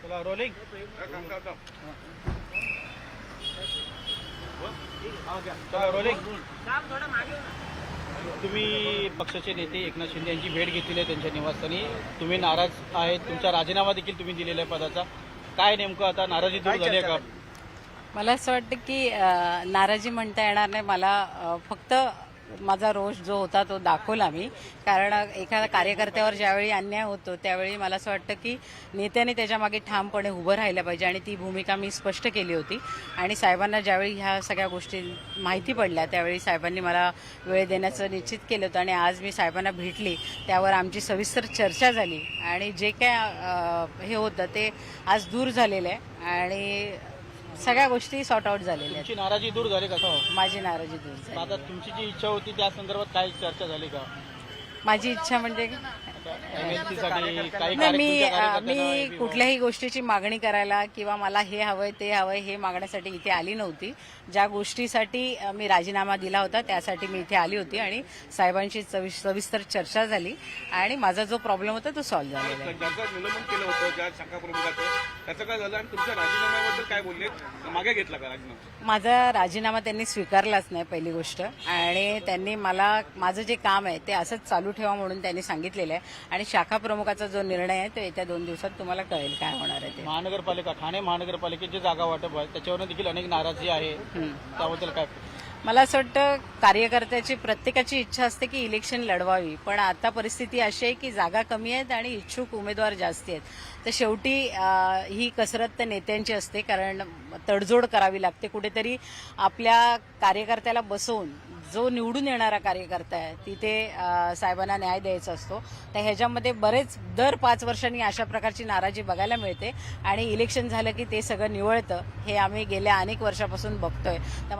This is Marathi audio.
चला रोलिंग. चला रोलिंग. तुम्ही पक्षाचे नेते एकनाथ शिंदे यांची भेट घेतलेली आहे त्यांच्या निवासस्थानी. तुम्ही नाराज आहेत, तुमचा राजीनामा देखील तुम्ही दिलेला आहे पदाचा. काय नेमकं आता नाराजी दूर झाली आहे का? मला असं वाटतं की नाराजी म्हणता येणार नाही मला. फक्त माझा रोष जो होता तो दाखवला मी. कारण एखाद्या कार्यकर्त्यावर ज्यावेळी अन्याय होतो त्यावेळी मला असं वाटतं की नेत्याने त्याच्यामागे ठामपणे उभं राहिलं पाहिजे आणि ती भूमिका मी स्पष्ट केली होती. आणि साहेबांना ज्यावेळी ह्या सगळ्या गोष्टी माहिती पडल्या त्यावेळी साहेबांनी मला वेळ देण्याचं निश्चित केलं होतं. आणि आज मी साहेबांना भेटली, त्यावर आमची सविस्तर चर्चा झाली आणि जे काय हे होतं ते आज दूर झालेलं आहे आणि सगळ्या गोष्टी सॉर्ट आउट झालेल्या आहेत. तुमची नाराजी दूर झाली का? हो, माझी नाराजी दूर झाली. आता तुमची जी इच्छा होती त्या संदर्भात काय चर्चा झाली का? माझी इच्छा म्हणजे MLC साठी काही नाही, कार्यकर्त्यांना मी कुठल्याही गोष्टीची मागणी करायला किंवा मला हे हवंय ते हवंय हे मागण्यासाठी इथे आली नव्हती. ज्या गोष्टीसाठी मी राजीनामा दिला होता त्यासाठी मी इथे आली होती आणि साहेबांशी सविस्तर चर्चा झाली आणि माझा जो प्रॉब्लेम होता तो सॉल्व्ह झालेला आहे. ज्याचं निलंबन केलं होतं ज्या शाखा प्रमुखाचं त्याचं काय झालं आणि तुमच्या राजीनाम्याबद्दल काय बोलले? मागे घेतला का राजीनामा? माझा राजीनामा त्यांनी स्वीकारलाच नाही पहिली गोष्ट. आणि त्यांनी मला माझं जे काम आहे ते असंच चालू ठेवा म्हणून त्यांनी सांगितलेलं आहे. आणि शाखा प्रमुखाचा जो निर्णय आहे तो येत्या 2 दिवसात तुम्हाला कळेल काय होणार आहे ते. महानगरपालिका ठाणे महानगरपालिकेची जागा वाटप आहे त्याच्यावर देखील अनेक नाराजी आहे, त्याबद्दल काय? मला असं वाटतं कार्यकर्त्याची प्रत्येकाची इच्छा असते की इलेक्शन लढवावी, पण आता परिस्थिती अशी आहे की जागा कमी आहेत आणि इच्छुक उमेदवार जास्त आहेत. तर शेवटी ही कसरत तर नेत्यांची असते, कारण तडजोड करावी लागते. कुठेतरी आपल्या कार्यकर्त्याला बसवून जो निवडून येणारा कार्यकर्ता आहे तिथे साहेबांना न्याय द्यायचा असतो. तर ह्याच्यामध्ये बरेच दर 5 वर्षांनी अशा प्रकारची नाराजी बघायला मिळते आणि इलेक्शन झालं की ते सगळं निवळतं. हे आम्ही गेल्या अनेक वर्षापासून बघतोय. तर